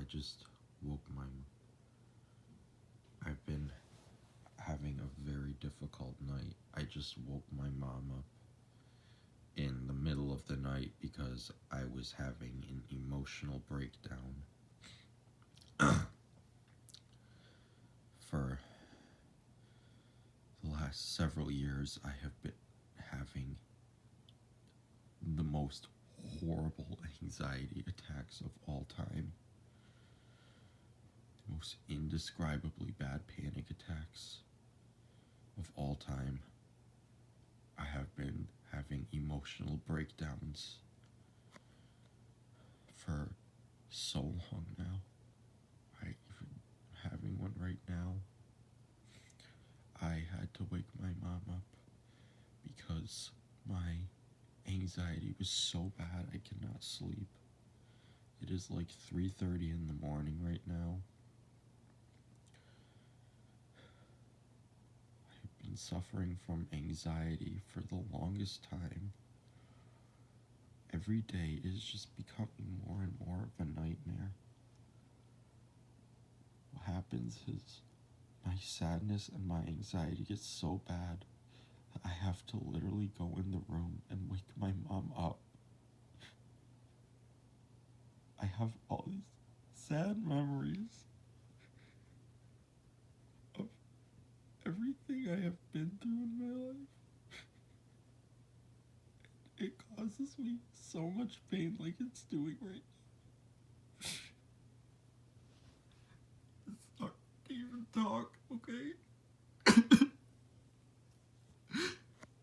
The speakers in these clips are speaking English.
just woke my. I've been having a very difficult night. I just woke my mom up in the middle of the night because I was having an emotional breakdown. For the last several years, I have been having the most horrible anxiety attacks of all time. The most indescribably bad panic attacks of all time. I have been having emotional breakdowns for so long now. I even having one right now. I had to wake my mom up because my anxiety was so bad I cannot sleep. It is like 3:30 in the morning right now. I've been suffering from anxiety for the longest time. Every day is just becoming more and more of a nightmare. What happens is my sadness and my anxiety gets so bad that I have to literally go in the room and wake my mom up. I have all these sad memories of everything I have been through in my life. It causes me so much pain like it's doing right now. It's hard to even talk, okay?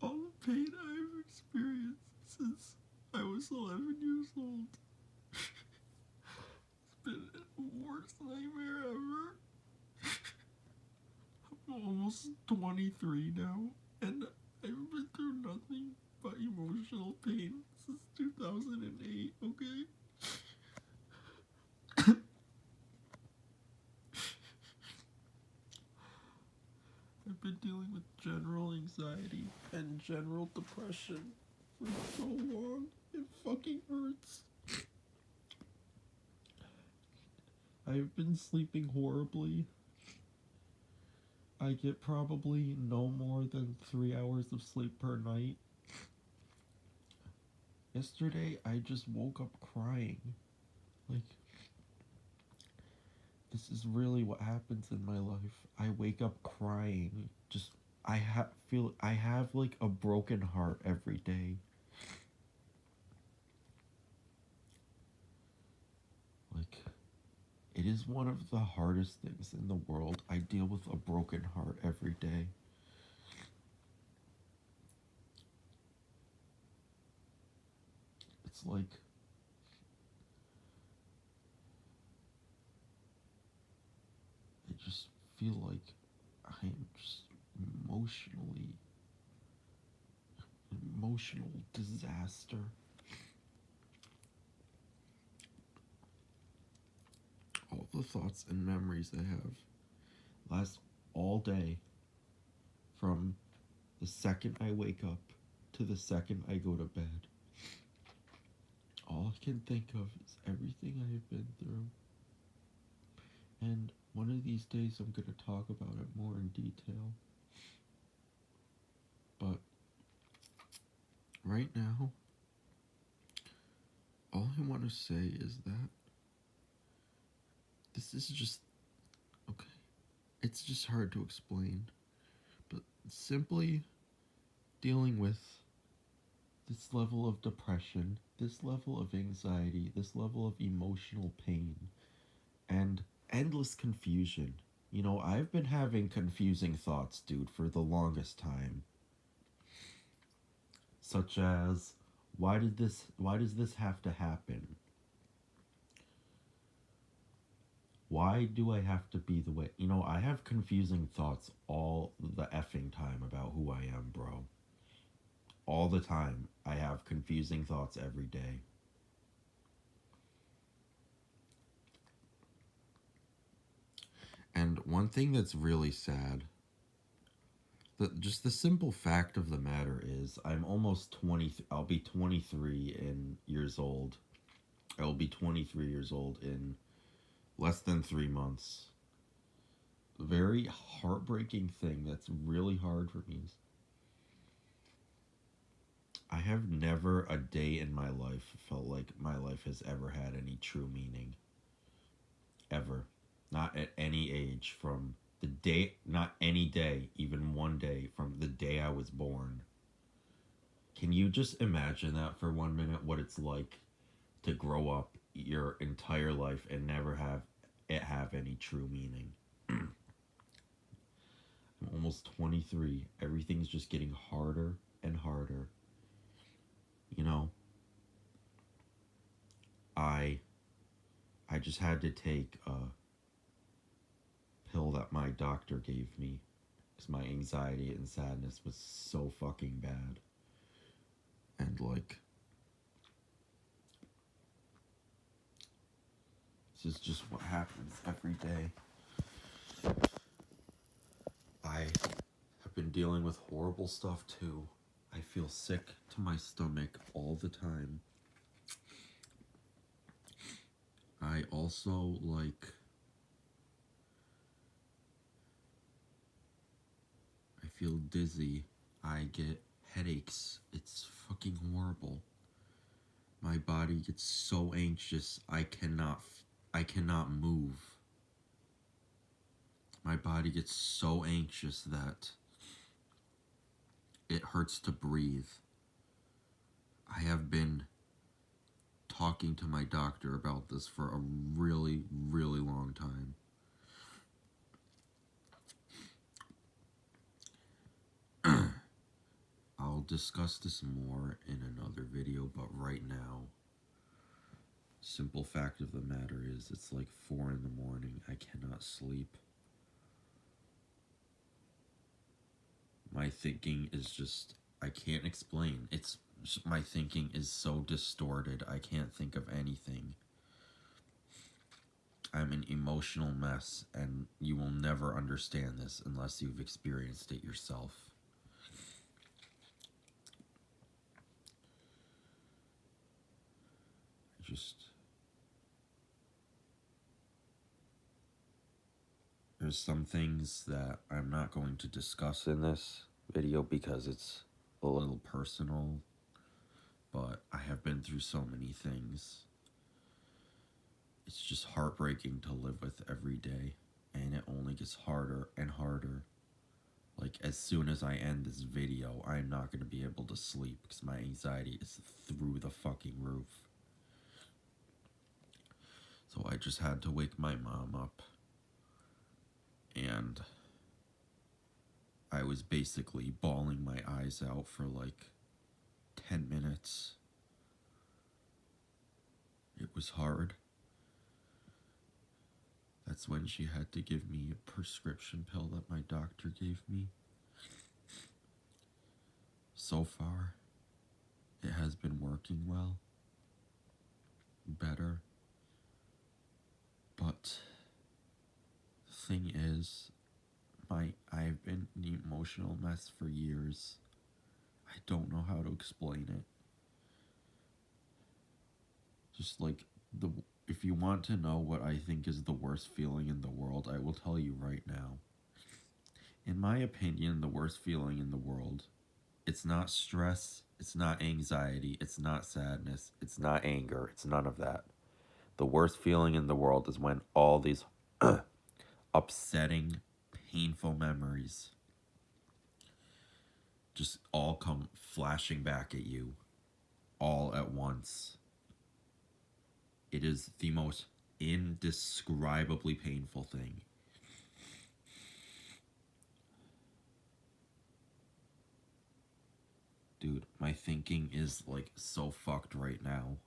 All the pain I've experienced since I was 11 years old. It's been the worst nightmare ever. I'm almost 23 now, and I've been through nothing but emotional pain since 2008, okay? I've been dealing with general anxiety and general depression for so long. It fucking hurts. I've been sleeping horribly. I get probably no more than 3 hours of sleep per night. Yesterday, I just woke up crying. Like, this is really what happens in my life. I wake up crying. Just, feel I have like a broken heart every day. Like, it is one of the hardest things in the world. I deal with a broken heart every day. It's like I just feel like I am just emotionally emotional disaster. All the thoughts and memories I have last all day, from the second I wake up to the second I go to bed. All I can think of is everything I have been through. And one of these days I'm going to talk about it more in detail. But right now, all I want to say is that this is just okay. It's just hard to explain. But simply dealing with this level of depression, this level of anxiety, this level of emotional pain, and endless confusion. You know, I've been having confusing thoughts, dude, for the longest time. Such as, why does this have to happen? Why do I have to be the way? You know, I have confusing thoughts all the effing time about who I am, bro. All the time. I have confusing thoughts every day. And one thing that's really sad, just the simple fact of the matter is, I'm almost 20. I'll be 23 in years old. I will be 23 years old in less than 3 months. The very heartbreaking thing that's really hard for me is I have never a day in my life felt like my life has ever had any true meaning. Ever. Not at any age. From the day, not any day, even one day, from the day I was born. Can you just imagine that for 1 minute? What it's like to grow up your entire life and never have it have any true meaning? I'm almost 23. Everything's just getting harder and harder. You know, I I just had to take a pill that my doctor gave me because my anxiety and sadness was so fucking bad. And like, this is just what happens every day. I have been dealing with horrible stuff too. I feel sick to my stomach all the time. I also I feel dizzy. I get headaches. It's fucking horrible. My body gets so anxious I cannot move. My body gets so anxious that it hurts to breathe. I have been talking to my doctor about this for a really, really long time. I'll discuss this more in another video, but right now, simple fact of the matter is it's like 4 in the morning. I cannot sleep. My thinking is just, I can't explain. My thinking is so distorted. I can't think of anything. I'm an emotional mess, and you will never understand this unless you've experienced it yourself. Just, there's some things that I'm not going to discuss in this video because it's a little personal, but I have been through so many things. It's just heartbreaking to live with every day, and it only gets harder and harder. Like, as soon as I end this video, I'm not going to be able to sleep because my anxiety is through the fucking roof. So I just had to wake my mom up, and I was basically bawling my eyes out for like 10 minutes. It was hard. That's when she had to give me a prescription pill that my doctor gave me. So far, it has been working well. Better. But the thing is, I've been in an emotional mess for years. I don't know how to explain it. Just like if you want to know what I think is the worst feeling in the world, I will tell you right now. In my opinion, the worst feeling in the world, it's not stress, it's not anxiety, it's not sadness, it's not anger, it's none of that. The worst feeling in the world is when all these upsetting, painful memories just all come flashing back at you all at once. It is the most indescribably painful thing. Dude, my thinking is like so fucked right now.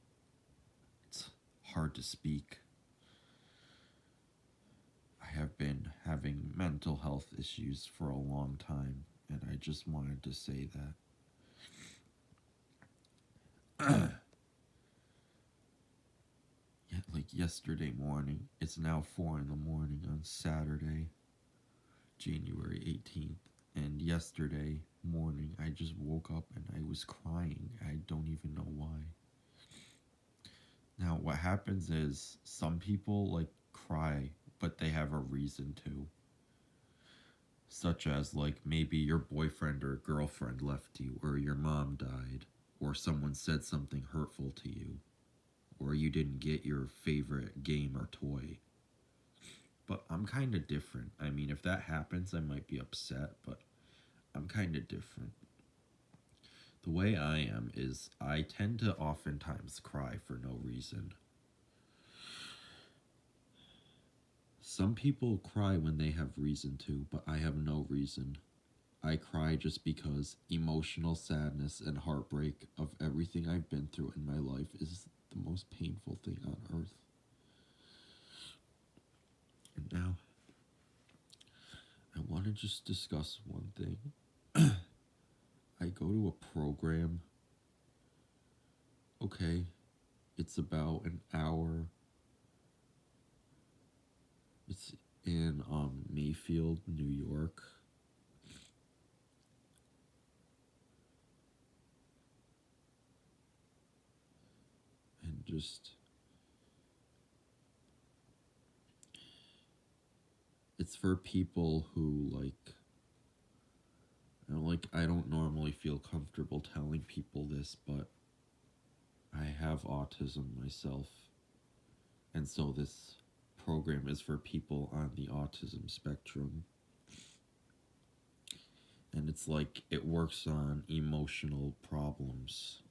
It's hard to speak. I have been having mental health issues for a long time, and I just wanted to say that. Like yesterday morning, it's now 4 in the morning on Saturday, January 18th, and yesterday morning I just woke up and I was crying. I don't even know why. Now, what happens is some people like cry, but they have a reason to. Such as, like, maybe your boyfriend or girlfriend left you, or your mom died, or someone said something hurtful to you, or you didn't get your favorite game or toy. But I'm kind of different. I mean, if that happens, I might be upset, but I'm kind of different. The way I am is I tend to oftentimes cry for no reason. Some people cry when they have reason to, but I have no reason. I cry just because emotional sadness and heartbreak of everything I've been through in my life is the most painful thing on earth. And now, I want to just discuss one thing. I go to a program. Okay, it's about an hour. It's in Mayfield, New York. And just, it's for people who I don't normally feel comfortable telling people this, but I have autism myself. And so this program is for people on the autism spectrum. And it's like it works on emotional problems.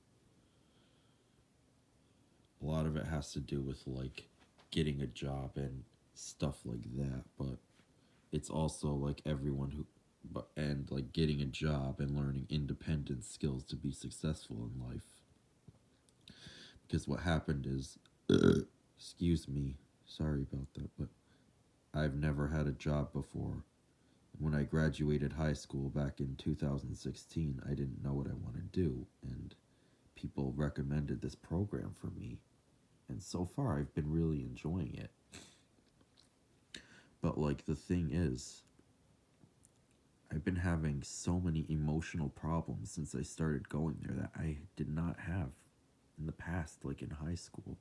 A lot of it has to do with like getting a job and stuff like that, but it's also like everyone who and like getting a job and learning independent skills to be successful in life. Because what happened is excuse me, sorry about that, but I've never had a job before. When I graduated high school back in 2016, I didn't know what I want to do, and people recommended this program for me. And so far, I've been really enjoying it. But, like, the thing is, I've been having so many emotional problems since I started going there that I did not have in the past, like in high school.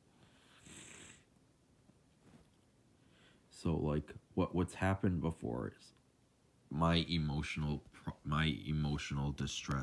So, like, what's happened before is my emotional distress